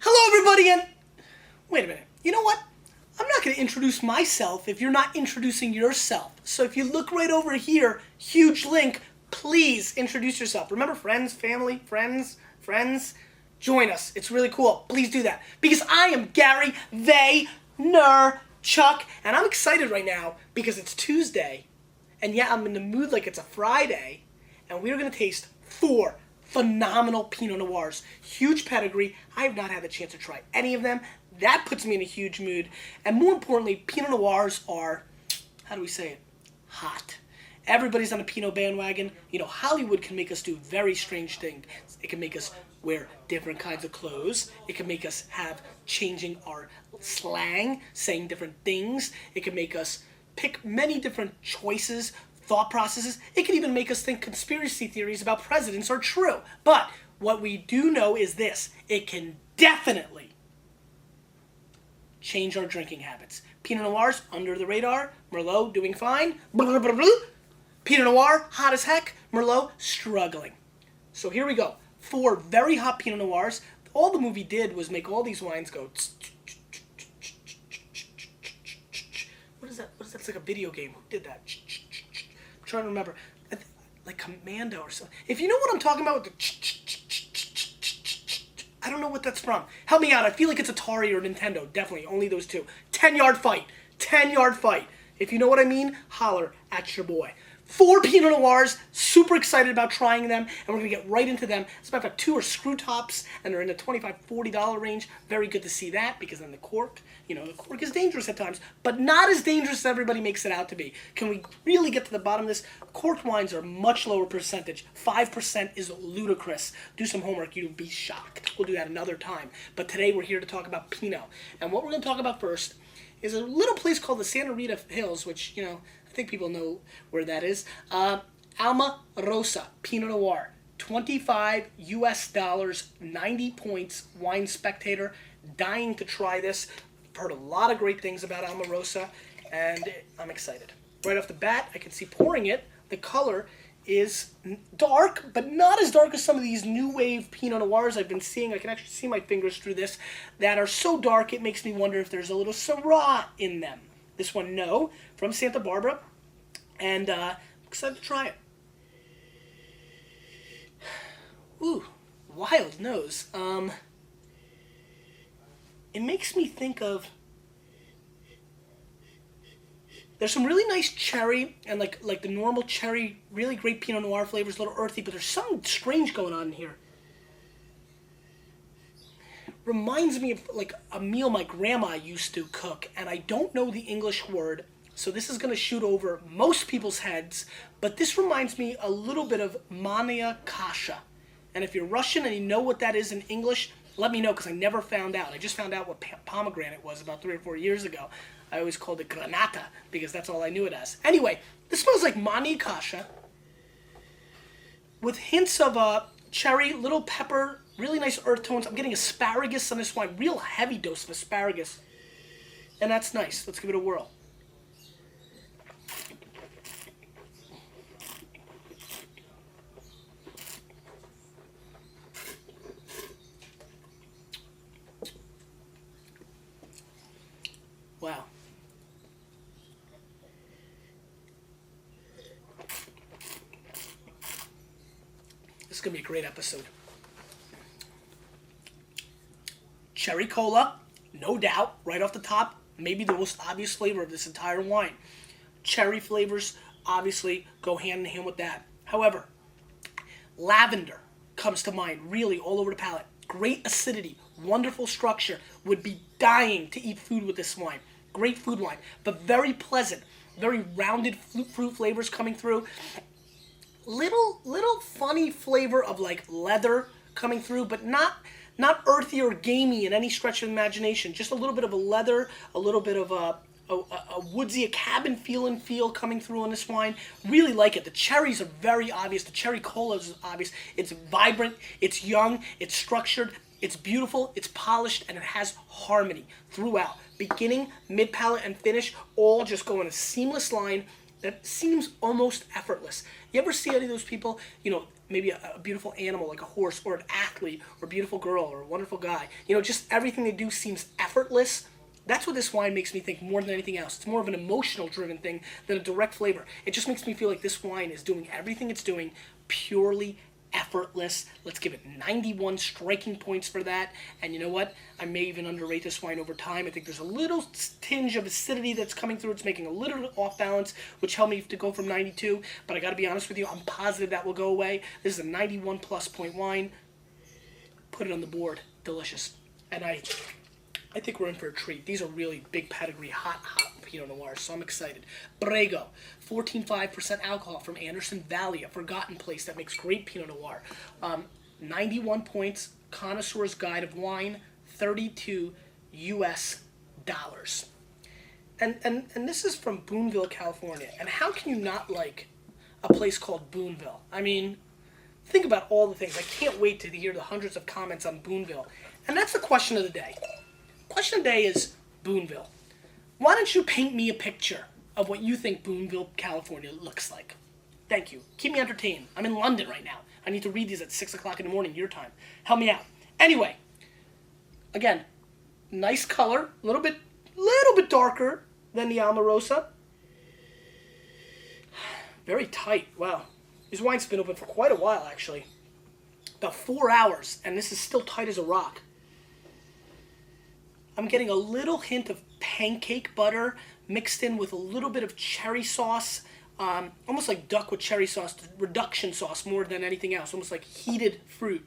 Hello, everybody, and wait a minute. You know what? I'm not going to introduce myself if you're not introducing yourself. So if you look right over here, huge link, please introduce yourself. Remember, friends, family, friends, join us. It's really cool. Please do that. Because I am Gary Vaynerchuk, and I'm excited right now because it's Tuesday, and yeah, I'm in the mood like it's a Friday, and we're going to taste 4 phenomenal Pinot Noirs. Huge pedigree. I have not had the chance to try any of them. That puts me in a huge mood. And more importantly, Pinot Noirs are, how do we say it? Hot. Everybody's on a Pinot bandwagon. You know, Hollywood can make us do very strange things. It can make us wear different kinds of clothes. It can make us have changing our slang, saying different things. It can make us pick many different choices, thought processes. It can even make us think conspiracy theories about presidents are true. But what we do know is this: it can definitely change our drinking habits. Pinot Noirs, under the radar. Merlot, doing fine. Pinot Noir, hot as heck. Merlot, struggling. So here we go. 4 very hot Pinot Noirs. All the movie did was make all these wines go. What is that? What is that? It's like a video game. Who did that? I'm trying to remember. Like Commando or something. If you know what I'm talking about with the I don't know what that's from. Help me out. I feel like it's Atari or Nintendo. Definitely. Only those two. 10-yard fight. 10-yard fight. If you know what I mean, holler at your boy. 4 Pinot Noirs. Super excited about trying them. And we're going to get right into them. As a matter of fact, 2 are screw tops. And they're in the $25, $40 range. Very good to see that. Because then the cork, you know, the cork is dangerous at times. But not as dangerous as everybody makes it out to be. Can we really get to the bottom of this? Corked wines are much lower percentage. 5% is ludicrous. Do some homework. You'll be shocked. We'll do that another time. But today we're here to talk about Pinot. And what we're going to talk about first is a little place called the Santa Rita Hills, which, you know, I think people know where that is. Almarosa Pinot Noir, $25 US, 90 points. Wine Spectator, dying to try this. I've heard a lot of great things about Almarosa, and I'm excited. Right off the bat, I can see pouring it. The color is dark, but not as dark as some of these new wave Pinot Noirs I've been seeing. I can actually see my fingers through this, that are so dark it makes me wonder if there's a little Syrah in them. This one, no, from Santa Barbara, and I'm excited to try it. Ooh, wild nose. It makes me think of, there's some really nice cherry, and like the normal cherry, really great Pinot Noir flavors, a little earthy, but there's something strange going on in here. Reminds me of like a meal my grandma used to cook, and I don't know the English word, so this is going to shoot over most people's heads, but this reminds me a little bit of mania kasha. And if you're Russian and you know what that is in English, let me know, because I never found out. I just found out what pomegranate was about 3 or 4 years ago. I always called it granata, because that's all I knew it as. Anyway, this smells like mania kasha, with hints of cherry, little pepper, really nice earth tones. I'm getting asparagus on this wine. Real heavy dose of asparagus. And that's nice. Let's give it a whirl. Wow. This is going to be a great episode. Cherry cola, no doubt, right off the top, maybe the most obvious flavor of this entire wine. Cherry flavors obviously go hand in hand with that. However, lavender comes to mind really all over the palate. Great acidity, wonderful structure. Would be dying to eat food with this wine. Great food wine, but very pleasant. Very rounded fruit flavors coming through. Little funny flavor of like leather coming through, but not earthy or gamey in any stretch of imagination. Just a little bit of a leather, a little bit of a woodsy, a cabin feel coming through on this wine. Really like it. The cherries are very obvious. The cherry cola is obvious. It's vibrant, it's young, it's structured, it's beautiful, it's polished, and it has harmony throughout. Beginning, mid-palate, and finish all just go in a seamless line. that seems almost effortless. You ever see any of those people, maybe a beautiful animal like a horse, or an athlete, or a beautiful girl, or a wonderful guy, just everything they do seems effortless? That's what this wine makes me think more than anything else. It's more of an emotional driven thing than a direct flavor. It just makes me feel like this wine is doing everything it's doing purely effortless. Let's give it 91 striking points for that. And you know what? I may even underrate this wine over time. I think there's a little tinge of acidity that's coming through. It's making a little off balance, which helped me to go from 92. But I got to be honest with you, I'm positive that will go away. This is a 91 plus point wine. Put it on the board. Delicious. And I think we're in for a treat. These are really big pedigree, hot Pinot Noirs, so I'm excited. Breggo, 14.5% alcohol from Anderson Valley, a forgotten place that makes great Pinot Noir. 91 points, Connoisseur's Guide of Wine, $32 US. And this is from Boonville, California. And how can you not like a place called Boonville? I mean, think about all the things. I can't wait to hear the hundreds of comments on Boonville. And that's the question of the day. Question of the day is Boonville. Why don't you paint me a picture of what you think Boonville, California looks like? Thank you. Keep me entertained. I'm in London right now. I need to read these at 6 o'clock in the morning, your time. Help me out. Anyway, again, nice color, a little bit darker than the Almarosa. Very tight. Wow. This wine's been open for quite a while, actually. About 4 hours, and this is still tight as a rock. I'm getting a little hint of pancake butter mixed in with a little bit of cherry sauce, almost like duck with cherry sauce, reduction sauce more than anything else, almost like heated fruit.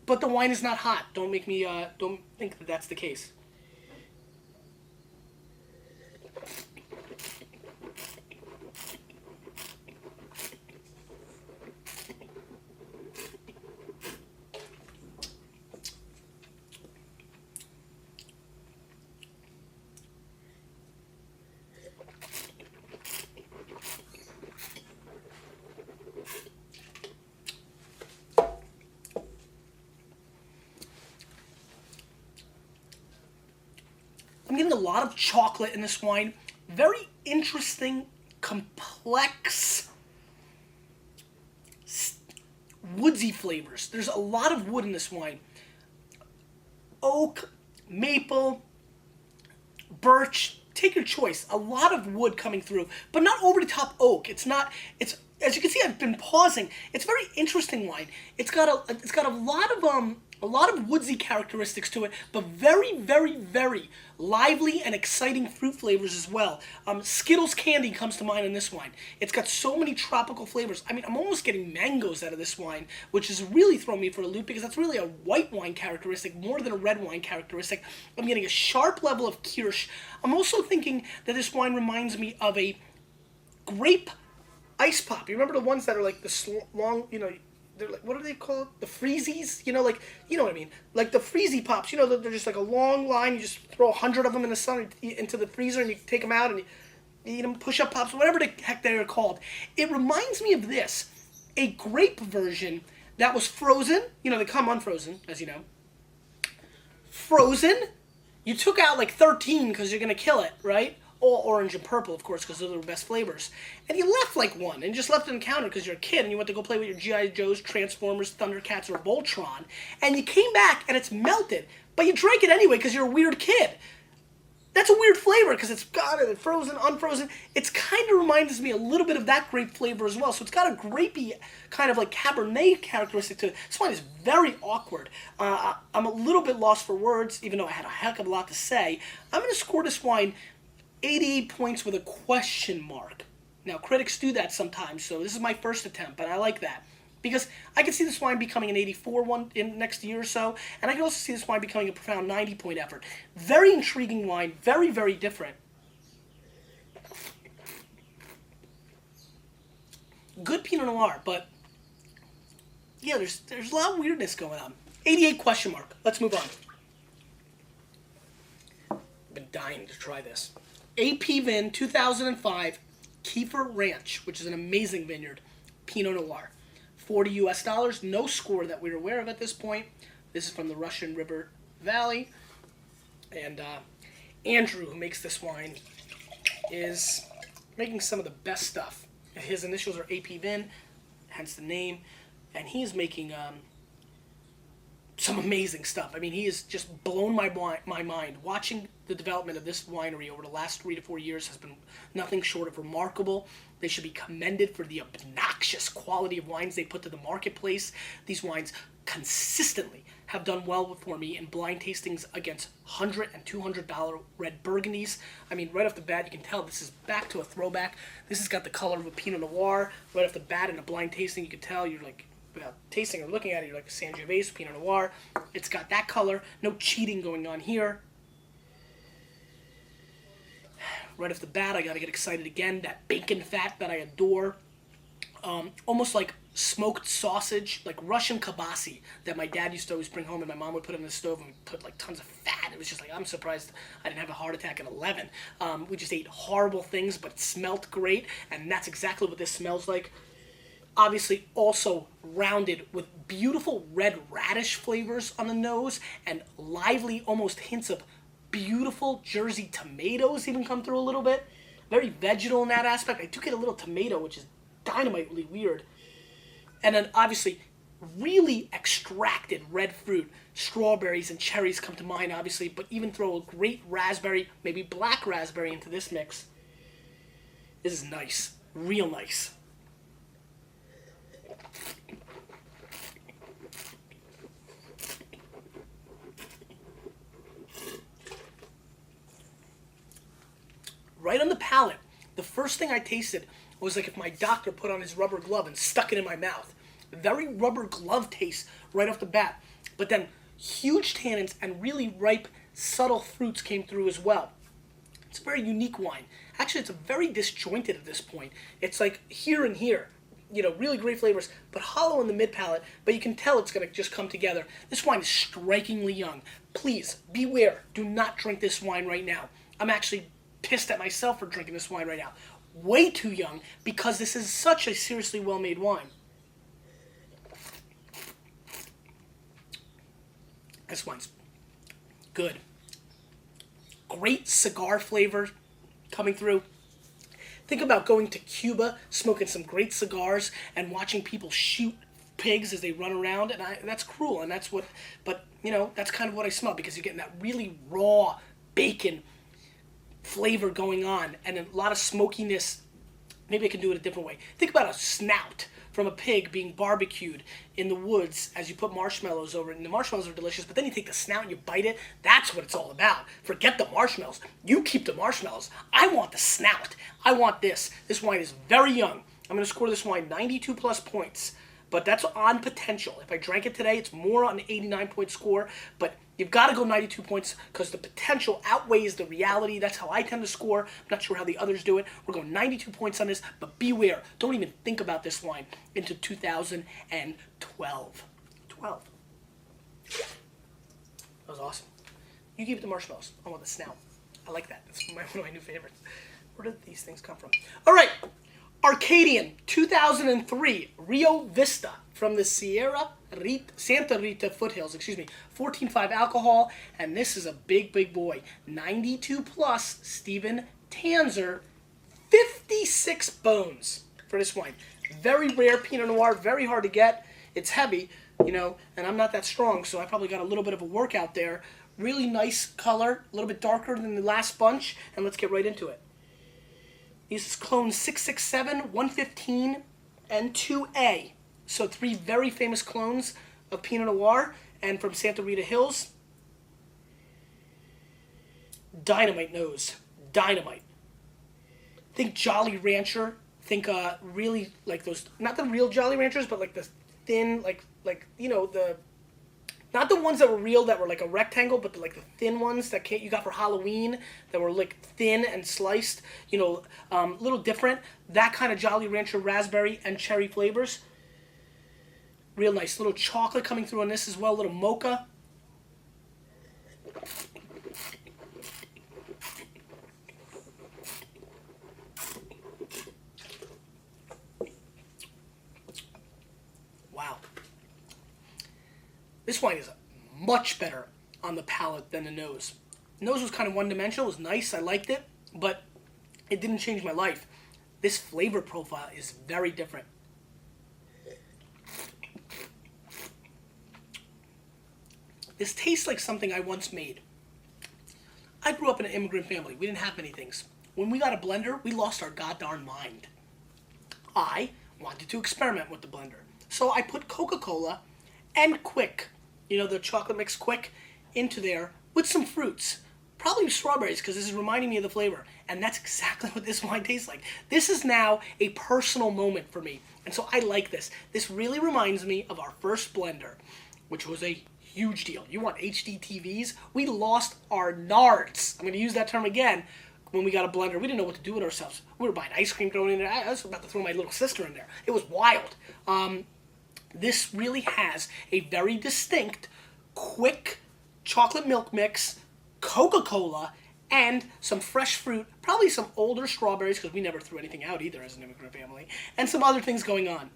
But the wine is not hot. Don't think that that's the case. I'm getting a lot of chocolate in this wine. Very interesting, complex, woodsy flavors. There's a lot of wood in this wine. Oak, maple, birch, take your choice. A lot of wood coming through, but not over the top oak. It's as you can see, I've been pausing. It's a very interesting wine. It's got a lot of woodsy characteristics to it, but very, very, very lively and exciting fruit flavors as well. Skittles candy comes to mind in this wine. It's got so many tropical flavors. I mean, I'm almost getting mangoes out of this wine, which is really throwing me for a loop because that's really a white wine characteristic more than a red wine characteristic. I'm getting a sharp level of kirsch. I'm also thinking that this wine reminds me of a grape ice pop. You remember the ones that are like the long, they're like, what are they called? The freezies? You know what I mean? Like the freezy pops, they're just like a long line. You just throw 100 of them in the sun into the freezer and you take them out and you eat them, push-up pops, whatever the heck they're called. It reminds me of this, a grape version that was frozen. They come unfrozen, as you know. Frozen. You took out like 13 because you're going to kill it, right? All orange and purple, of course, because those are the best flavors. And you left like one, and just left it on the counter because you're a kid, and you went to go play with your G.I. Joes, Transformers, Thundercats, or Voltron. And you came back, and it's melted. But you drank it anyway because you're a weird kid. That's a weird flavor because it's got it frozen, unfrozen. It's kind of reminds me a little bit of that grape flavor as well. So it's got a grapey kind of like Cabernet characteristic to it. This wine is very awkward. I'm a little bit lost for words, even though I had a heck of a lot to say. I'm going to score this wine 88 points with a question mark. Now, critics do that sometimes, so this is my first attempt, but I like that. Because I can see this wine becoming an 84 one in next year or so, and I can also see this wine becoming a profound 90-point effort. Very intriguing wine, very, very different. Good Pinot Noir, but yeah, there's a lot of weirdness going on. 88 question mark. Let's move on. I've been dying to try this. AP Vin 2005 Keefer Ranch, which is an amazing vineyard, Pinot Noir. $40 US, no score that we're aware of at this point. This is from the Russian River Valley. And Andrew, who makes this wine, is making some of the best stuff. His initials are AP Vin, hence the name, and he is making some amazing stuff. I mean, he has just blown my mind. Watching the development of this winery over the last 3 to 4 years has been nothing short of remarkable. They should be commended for the obnoxious quality of wines they put to the marketplace. These wines consistently have done well for me in blind tastings against $100 and $200 red Burgundies. I mean, right off the bat, you can tell this is back to a throwback. This has got the color of a Pinot Noir. Right off the bat, in a blind tasting, you can tell you're like, without tasting or looking at it, you're like Sangiovese, Pinot Noir. It's got that color. No cheating going on here. Right off the bat, I gotta get excited again. That bacon fat that I adore. Almost like smoked sausage, like Russian kibasi that my dad used to always bring home, and my mom would put in the stove and put like tons of fat. It was just like, I'm surprised I didn't have a heart attack at 11. We just ate horrible things, but it smelled great, and that's exactly what this smells like. Obviously also rounded with beautiful red radish flavors on the nose, and lively, almost hints of beautiful Jersey tomatoes even come through a little bit. Very vegetal in that aspect. I do get a little tomato, which is dynamitely weird. And then obviously really extracted red fruit. Strawberries and cherries come to mind, obviously, but even throw a great raspberry, maybe black raspberry into this mix. This is nice. Real nice. Right on the palate, the first thing I tasted was like if my doctor put on his rubber glove and stuck it in my mouth. Very rubber glove taste right off the bat. But then huge tannins and really ripe, subtle fruits came through as well. It's a very unique wine. Actually, it's a very disjointed at this point. It's like here and here. You know, really great flavors, but hollow in the mid palate, but you can tell it's going to just come together. This wine is strikingly young. Please, beware. Do not drink this wine right now. I'm actually pissed at myself for drinking this wine right now. Way too young, because this is such a seriously well-made wine. This wine's good. Great cigar flavor coming through. Think about going to Cuba, smoking some great cigars, and watching people shoot pigs as they run around, and that's cruel, and that's what, but, you know, that's kind of what I smell, because you're getting that really raw bacon flavor going on, and a lot of smokiness. Maybe I can do it a different way. Think about a snout from a pig being barbecued in the woods as you put marshmallows over it, and the marshmallows are delicious, but then you take the snout and you bite it. That's what it's all about. Forget the marshmallows. You keep the marshmallows. I want the snout. I want this. This wine is very young. I'm going to score this wine 92 plus points, but that's on potential. If I drank it today, it's more on an 89-point score, but you've got to go 92 points because the potential outweighs the reality. That's how I tend to score. I'm not sure how the others do it. We're going 92 points on this, but beware. Don't even think about this wine into 2012. 12. That was awesome. You keep the marshmallows. I want the snout. I like that. That's one of my new favorites. Where did these things come from? All right. Arcadian, 2003, Rio Vista from the Santa Rita foothills, 14.5 alcohol, and this is a big, big boy. 92 plus, Steven Tanzer, 56 bones for this wine. Very rare Pinot Noir, very hard to get. It's heavy, you know, and I'm not that strong, so I probably got a little bit of a workout there. Really nice color, a little bit darker than the last bunch, and let's get right into it. These is clones 667, 115, and 2A. So 3 very famous clones of Pinot Noir, and from Santa Rita Hills. Dynamite nose. Dynamite. Think Jolly Rancher. Think really like those, not the real Jolly Ranchers, but like the thin, like you know, the, not the ones that were real that were like a rectangle, but like the thin ones that you got for Halloween that were like thin and sliced, you know, a little different. That kind of Jolly Rancher raspberry and cherry flavors. Real nice. Little chocolate coming through on this as well, a little mocha. Wow. This wine is much better on the palate than the nose. The nose was kind of one-dimensional. It was nice. I liked it, but it didn't change my life. this flavor profile is very different. This tastes like something I once made. I grew up in an immigrant family. We didn't have many things. When we got a blender, we lost our goddamn mind. I wanted to experiment with the blender. So I put Coca-Cola and Quick, you know, the chocolate mix Quick, into there with some fruits. Probably strawberries, because this is reminding me of the flavor. And that's exactly what this wine tastes like. This is now a personal moment for me. And so I like this. This really reminds me of our first blender, which was a huge deal. You want HD TVs? We lost our nards. I'm going to use that term again. When we got a blender, we didn't know what to do with ourselves. We were buying ice cream, throwing in there. I was about to throw my little sister in there. It was wild. This really has a very distinct, quick chocolate milk mix, Coca-Cola, and some fresh fruit, probably some older strawberries, because we never threw anything out either as an immigrant family, and some other things going on.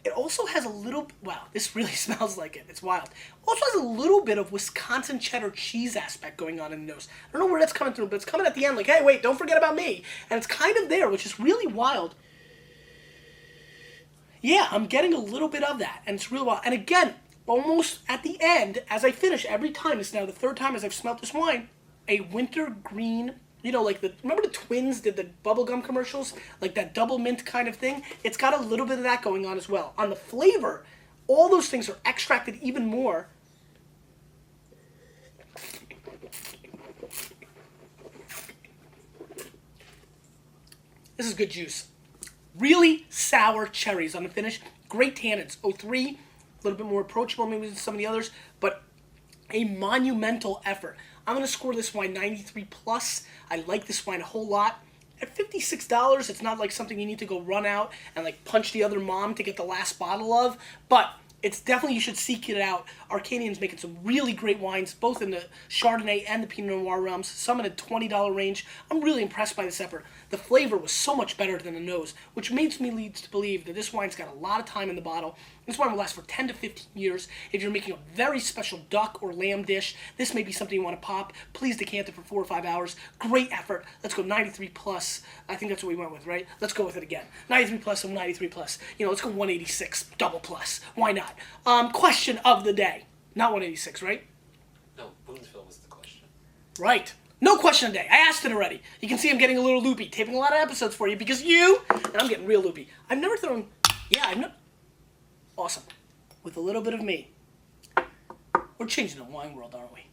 It also has a little, wow, this really smells like it. It's wild. Also has a little bit of Wisconsin cheddar cheese aspect going on in the nose. I don't know where that's coming through, but it's coming at the end like, hey, wait, don't forget about me. And it's kind of there, which is really wild. Yeah, I'm getting a little bit of that, and it's really wild. And again, almost at the end, as I finish every time, it's now the third time as I've smelt this wine, a winter green, you know, like remember the Twins did the bubblegum commercials? Like that double mint kind of thing? It's got a little bit of that going on as well. On the flavor, all those things are extracted even more. This is good juice. Really sour cherries on the finish. Great tannins. 03, a little bit more approachable maybe than some of the others, but a monumental effort. I'm going to score this wine 93 plus. I like this wine a whole lot. At $56, it's not like something you need to go run out and like punch the other mom to get the last bottle of, but it's definitely, you should seek it out. Arcadian's making some really great wines, both in the Chardonnay and the Pinot Noir realms, some in a $20 range. I'm really impressed by this effort. The flavor was so much better than the nose, which makes me lead to believe that this wine's got a lot of time in the bottle. This wine will last for 10 to 15 years. If you're making a very special duck or lamb dish, this may be something you want to pop. Please decant it for 4 or 5 hours. Great effort. Let's go 93 plus. I think that's what we went with, right? Let's go with it again. 93 plus and 93 plus. You know, let's go 186 double plus. Why not? Question of the day. Not 186, right? No, Boonesville was the question. Right. No question of the day. I asked it already. You can see I'm getting a little loopy, taping a lot of episodes for you because you, and I'm getting real loopy. I've never thrown, awesome. With a little bit of me. We're changing the wine world, aren't we?